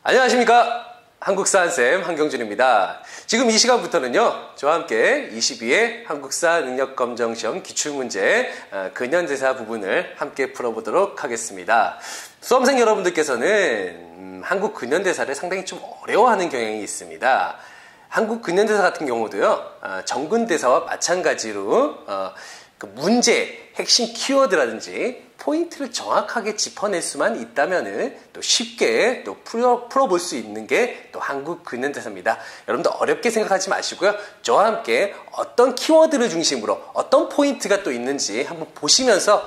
안녕하십니까. 한국사한쌤 한경준입니다. 지금 이 시간부터는요, 저와 함께 22회 한국사 능력검정시험 기출문제 근현대사 부분을 함께 풀어보도록 하겠습니다. 수험생 여러분들께서는 한국 근현대사를 상당히 좀 어려워하는 경향이 있습니다. 한국 근현대사 같은 경우도요, 정근대사와 마찬가지로 그 문제, 핵심 키워드라든지 포인트를 정확하게 짚어낼 수만 있다면은 또 쉽게 또 풀어볼 수 있는 게 또 한국 근현대사입니다. 여러분들 어렵게 생각하지 마시고요. 저와 함께 어떤 키워드를 중심으로 어떤 포인트가 또 있는지 한번 보시면서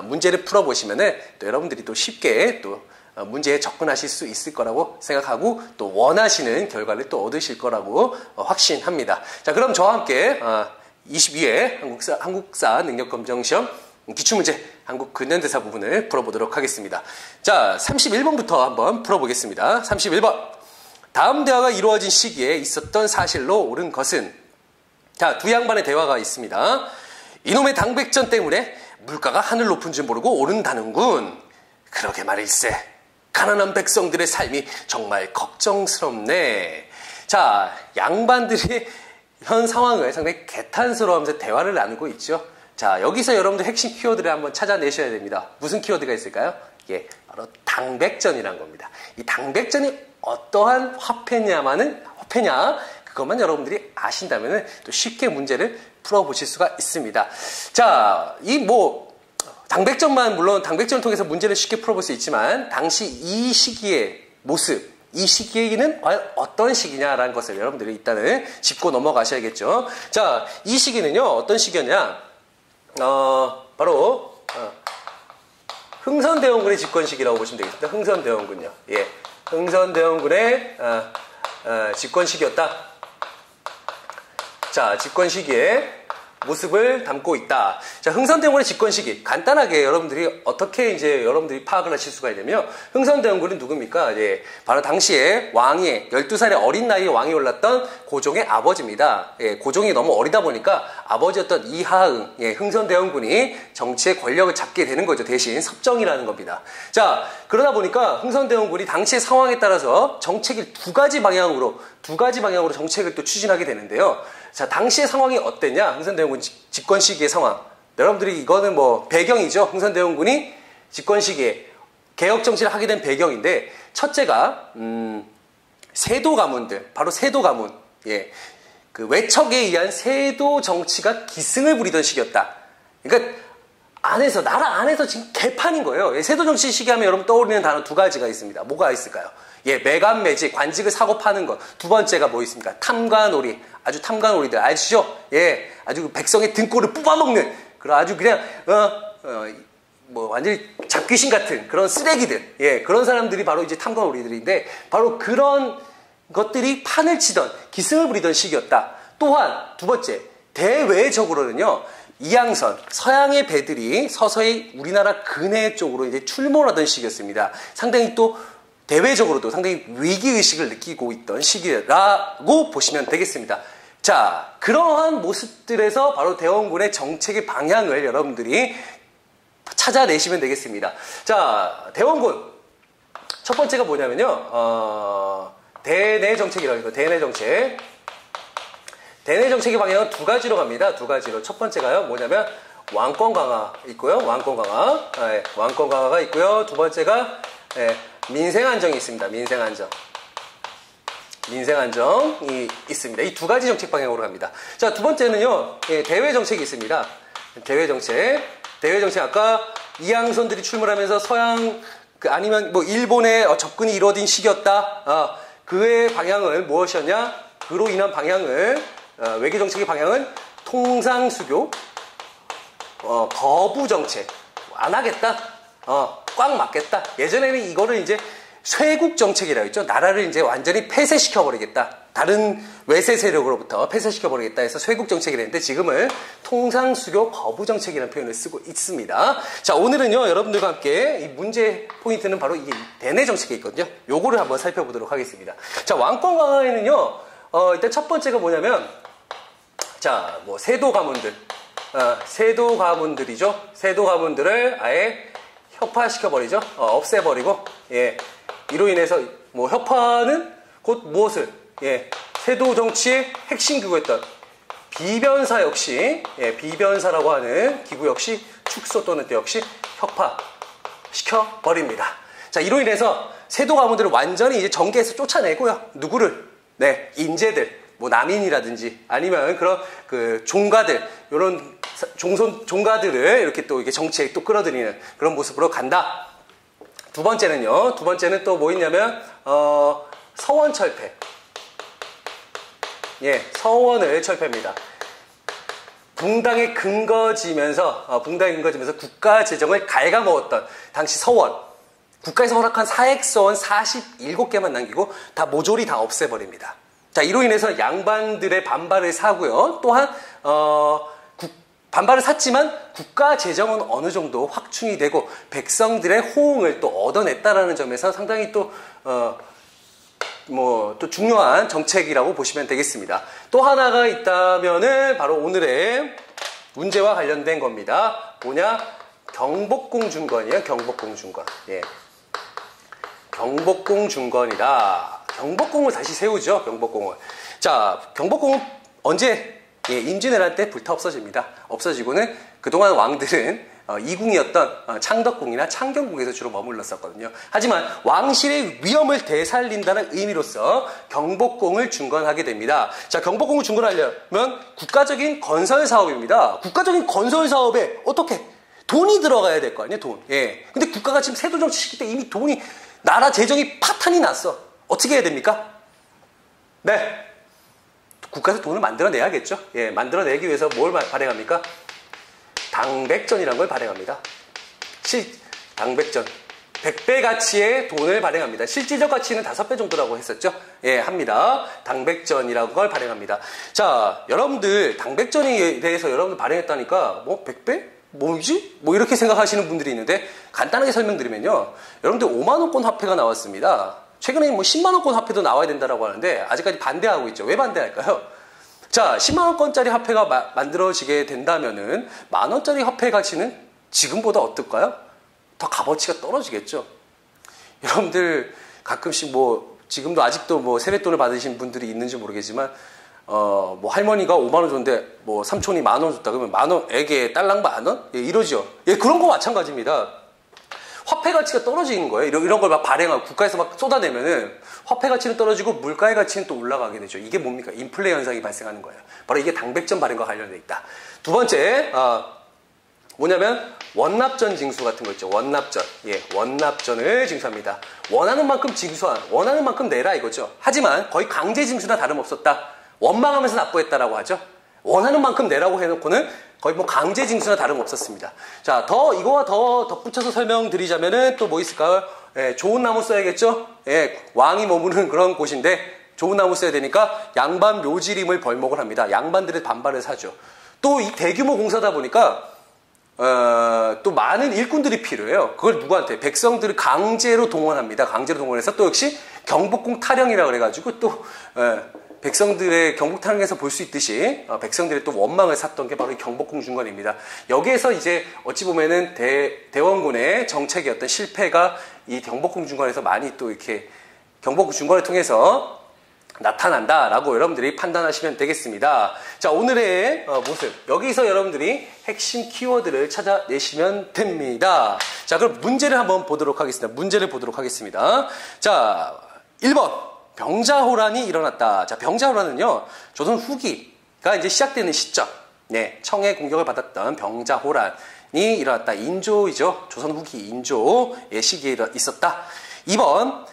문제를 풀어보시면은 또 여러분들이 또 쉽게 또 문제에 접근하실 수 있을 거라고 생각하고 또 원하시는 결과를 또 얻으실 거라고 확신합니다. 자, 그럼 저와 함께 22회 한국사 능력검정시험 기출문제 한국 근현대사 부분을 풀어보도록 하겠습니다. 자, 31번부터 한번 풀어보겠습니다. 31번. 다음 대화가 이루어진 시기에 있었던 사실로 옳은 것은? 자, 두 양반의 대화가 있습니다. 이놈의 당백전 때문에 물가가 하늘 높은 줄 모르고 오른다는군. 그러게 말일세. 가난한 백성들의 삶이 정말 걱정스럽네. 자, 양반들이 현 상황을 상당히 개탄스러워하면서 대화를 나누고 있죠. 자, 여기서 여러분들 핵심 키워드를 한번 찾아내셔야 됩니다. 무슨 키워드가 있을까요? 이게 바로 당백전이란 겁니다. 이 당백전이 어떠한 화폐냐, 그것만 여러분들이 아신다면 또 쉽게 문제를 풀어보실 수가 있습니다. 자, 당백전만, 물론 당백전을 통해서 문제를 쉽게 풀어볼 수 있지만, 당시 이 시기의 모습, 이 시기에는 과연 어떤 시기냐라는 것을 여러분들이 일단은 짚고 넘어가셔야겠죠. 자, 이 시기는요, 어떤 시기였냐? 바로, 흥선대원군의 집권 시기라고 보시면 되겠습니다. 흥선대원군요. 예. 흥선대원군의, 집권 시기였다. 자, 집권 시기에 모습을 담고 있다. 자, 흥선대원군의 집권 시기. 간단하게 여러분들이 어떻게 여러분들이 파악을 하실 수가 있냐면, 흥선대원군은 누굽니까? 예, 바로 당시에 왕의, 12살의 어린 나이에 왕이 올랐던 고종의 아버지입니다. 예, 고종이 너무 어리다 보니까 아버지였던 이하응, 예, 흥선대원군이 정치의 권력을 잡게 되는 거죠. 대신 섭정이라는 겁니다. 자, 그러다 보니까 흥선대원군이 당시의 상황에 따라서 정책을 두 가지 방향으로 정책을 또 추진하게 되는데요. 자, 당시의 상황이 어땠냐? 흥선대원군 집권 시기의 상황. 여러분들이 이거는 배경이죠. 흥선대원군이 집권 시기에 개혁 정치를 하게 된 배경인데, 첫째가 세도 가문들, 바로 세도 가문. 예. 그 외척에 의한 세도 정치가 기승을 부리던 시기였다. 그러니까 나라 안에서 지금 개판인 거예요. 예, 세도 정치 시기 하면 여러분 떠오르는 단어 두 가지가 있습니다. 뭐가 있을까요? 예, 매간매직, 관직을 사고 파는 것. 두 번째가 뭐 있습니까? 탐관오리. 아주 탐관오리들 아시죠? 예, 아주 백성의 등골을 뽑아먹는 그런 아주 그냥 완전히 잡귀신 같은 그런 쓰레기들. 예, 그런 사람들이 바로 이제 탐관오리들인데, 바로 그런 것들이 판을 치던 기승을 부리던 시기였다. 또한 두 번째, 대외적으로는요, 이양선, 서양의 배들이 서서히 우리나라 근해 쪽으로 이제 출몰하던 시기였습니다. 상당히 또 대외적으로도 상당히 위기의식을 느끼고 있던 시기라고 보시면 되겠습니다. 자, 그러한 모습들에서 바로 대원군의 정책의 방향을 여러분들이 찾아내시면 되겠습니다. 자, 대원군. 첫 번째가 뭐냐면요, 대내 정책이라고 해요. 대내 정책. 대내 정책의 방향은 두 가지로 갑니다. 두 가지로. 첫 번째가요, 뭐냐면, 왕권 강화 있고요. 왕권 강화. 예, 왕권 강화가 있고요. 두 번째가, 예, 민생 안정이 있습니다. 민생 안정. 민생 안정이 있습니다. 이 두 가지 정책 방향으로 갑니다. 자, 두 번째는요, 예, 대외 정책이 있습니다. 대외 정책. 대외 정책, 아까 이양선들이 출몰하면서 서양, 아니면 일본의 접근이 이루어진 시기였다. 그의 방향은 무엇이었냐? 그로 인한 방향을, 외교 정책의 방향은 통상수교, 거부 정책. 안 하겠다. 꽉 맞겠다. 예전에는 이거를 이제 쇄국 정책이라고 했죠. 나라를 이제 완전히 폐쇄시켜버리겠다. 다른 외세 세력으로부터 폐쇄시켜버리겠다 해서 쇄국 정책이라 했는데, 지금은 통상수교 거부 정책이라는 표현을 쓰고 있습니다. 자, 오늘은요, 여러분들과 함께 이 문제 포인트는 바로 이게 대내 정책에 있거든요. 요거를 한번 살펴보도록 하겠습니다. 자, 왕권 강화에는요, 일단 첫 번째가 뭐냐면, 자, 세도 가문들. 세도 가문들이죠. 세도 가문들을 아예 혁파시켜버리죠. 없애버리고, 예. 이로 인해서 뭐 혁파는 곧 무엇을? 예, 세도 정치의 핵심 기구였던 비변사 역시, 예, 비변사라고 하는 기구 역시 축소 또는 때 역시 혁파시켜버립니다. 자, 이로 인해서 세도 가문들을 완전히 이제 정계에서 쫓아내고요. 누구를? 네, 인재들, 뭐 남인이라든지 아니면 그런 그 종가들, 요런 종가들을 이렇게 또 이게 정치에 또 끌어들이는 그런 모습으로 간다. 두 번째는요. 두 번째는 또 뭐 있냐면 서원철폐. 예, 서원을 철폐합니다. 붕당에 근거지면서 국가 재정을 갉아먹었던 당시 서원, 국가에서 허락한 사액서원 47개만 남기고 다 모조리 다 없애버립니다. 자, 이로 인해서 양반들의 반발을 사고요. 또한 반발을 샀지만 국가 재정은 어느 정도 확충이 되고 백성들의 호응을 또 얻어냈다라는 점에서 상당히 또 또 중요한 정책이라고 보시면 되겠습니다. 또 하나가 있다면은 바로 오늘의 문제와 관련된 겁니다. 뭐냐? 경복궁 중건이에요. 경복궁 중건. 예. 경복궁 중건이다. 경복궁을 다시 세우죠. 경복궁을. 자, 경복궁은 언제? 예, 임진왜란 때 불타 없어집니다. 없어지고는 그동안 왕들은 이궁이었던 창덕궁이나 창경궁에서 주로 머물렀었거든요. 하지만 왕실의 위엄을 되살린다는 의미로서 경복궁을 중건하게 됩니다. 자, 경복궁을 중건하려면 국가적인 건설 사업입니다. 국가적인 건설 사업에 어떻게? 돈이 들어가야 될 거 아니에요, 돈. 예. 근데 국가가 지금 세도 정치시기 때 이미 돈이, 나라 재정이 파탄이 났어. 어떻게 해야 됩니까? 네. 국가에서 돈을 만들어내야겠죠. 예, 만들어내기 위해서 뭘 발행합니까? 당백전이라는 걸 발행합니다. 당백전. 100배 가치의 돈을 발행합니다. 실질적 가치는 5배 정도라고 했었죠. 예, 합니다. 당백전이라는 걸 발행합니다. 자, 여러분들, 당백전에 대해서 여러분들 발행했다니까, 뭐, 100배? 뭐지? 뭐, 이렇게 생각하시는 분들이 있는데, 간단하게 설명드리면요. 여러분들 5만원권 화폐가 나왔습니다. 최근에 뭐 10만원권 화폐도 나와야 된다라고 하는데, 아직까지 반대하고 있죠. 왜 반대할까요? 자, 10만원권짜리 화폐가 만들어지게 된다면은, 만원짜리 화폐 가치는 지금보다 어떨까요? 더 값어치가 떨어지겠죠. 여러분들 가끔씩 뭐 지금도 아직도 뭐 세뱃돈을 받으신 분들이 있는지 모르겠지만 뭐 할머니가 5만원 줬는데 뭐 삼촌이 만원 줬다 그러면 만원 애게 딸랑 만원? 예, 이러죠. 예, 그런 거 마찬가지입니다. 화폐 가치가 떨어지는 거예요. 이런 걸 막 발행하고 국가에서 막 쏟아내면은 화폐 가치는 떨어지고 물가의 가치는 또 올라가게 되죠. 이게 뭡니까? 인플레 현상이 발생하는 거예요. 바로 이게 당백전 발행과 관련돼 있다. 두 번째, 뭐냐면 원납전 징수 같은 거 있죠. 원납전. 예, 원납전을 징수합니다. 원하는 만큼 원하는 만큼 내라 이거죠. 하지만 거의 강제 징수나 다름없었다. 원망하면서 납부했다라고 하죠. 원하는 만큼 내라고 해놓고는 거의 뭐 강제 징수나 다름없었습니다. 자, 이거와 더 덧붙여서 설명드리자면은 또 뭐 있을까요? 예, 좋은 나무 써야겠죠? 예, 왕이 머무는 그런 곳인데 좋은 나무 써야 되니까 양반 묘지림을 벌목을 합니다. 양반들의 반발을 사죠. 또 이 대규모 공사다 보니까 또 많은 일꾼들이 필요해요. 그걸 누구한테? 백성들을 강제로 동원합니다. 강제로 동원해서 또 역시 경복궁 타령이라 그래가지고 또 백성들의 경복 타령에서 볼 수 있듯이 백성들의 또 원망을 샀던 게 바로 이 경복궁 중건입니다. 여기에서 이제 어찌 보면은 대원군의 정책이었던 실패가 이 경복궁 중건에서 많이 또 이렇게 경복궁 중건을 통해서 나타난다라고 여러분들이 판단하시면 되겠습니다. 자, 오늘의 모습. 여기서 여러분들이 핵심 키워드를 찾아내시면 됩니다. 자, 그럼 문제를 한번 보도록 하겠습니다. 문제를 보도록 하겠습니다. 자, 1번. 병자호란이 일어났다. 자, 병자호란은요, 조선 후기가 이제 시작되는 시점. 네, 청의 공격을 받았던 병자호란이 일어났다. 인조이죠. 조선 후기 인조의 시기에 있었다. 2번.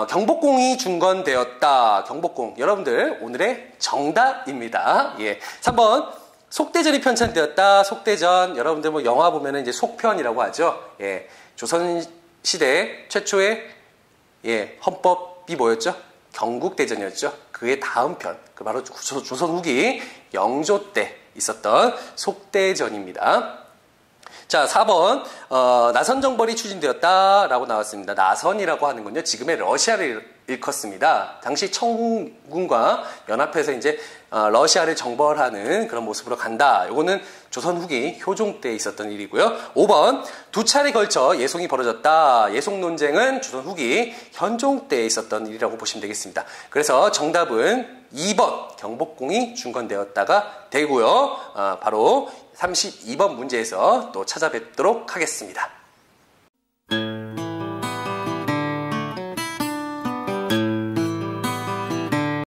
경복궁이 중건되었다. 경복궁. 여러분들, 오늘의 정답입니다. 예. 3번. 속대전이 편찬되었다. 속대전. 여러분들 뭐 영화 보면은 이제 속편이라고 하죠. 예. 조선시대 최초의, 예, 헌법이 뭐였죠? 경국대전이었죠. 그의 다음 편. 그 바로 조선 후기 영조 때 있었던 속대전입니다. 자, 4번 나선정벌이 추진되었다라고 나왔습니다. 나선이라고 하는 건요, 지금의 러시아를 일컫습니다. 당시 청군과 연합해서 이제 러시아를 정벌하는 그런 모습으로 간다. 요거는 조선 후기 효종 때 있었던 일이고요. 5번, 두 차례 걸쳐 예송이 벌어졌다. 예송 논쟁은 조선 후기 현종 때 있었던 일이라고 보시면 되겠습니다. 그래서 정답은 2번 경복궁이 중건되었다가 되고요. 바로 32번 문제에서 또 찾아뵙도록 하겠습니다.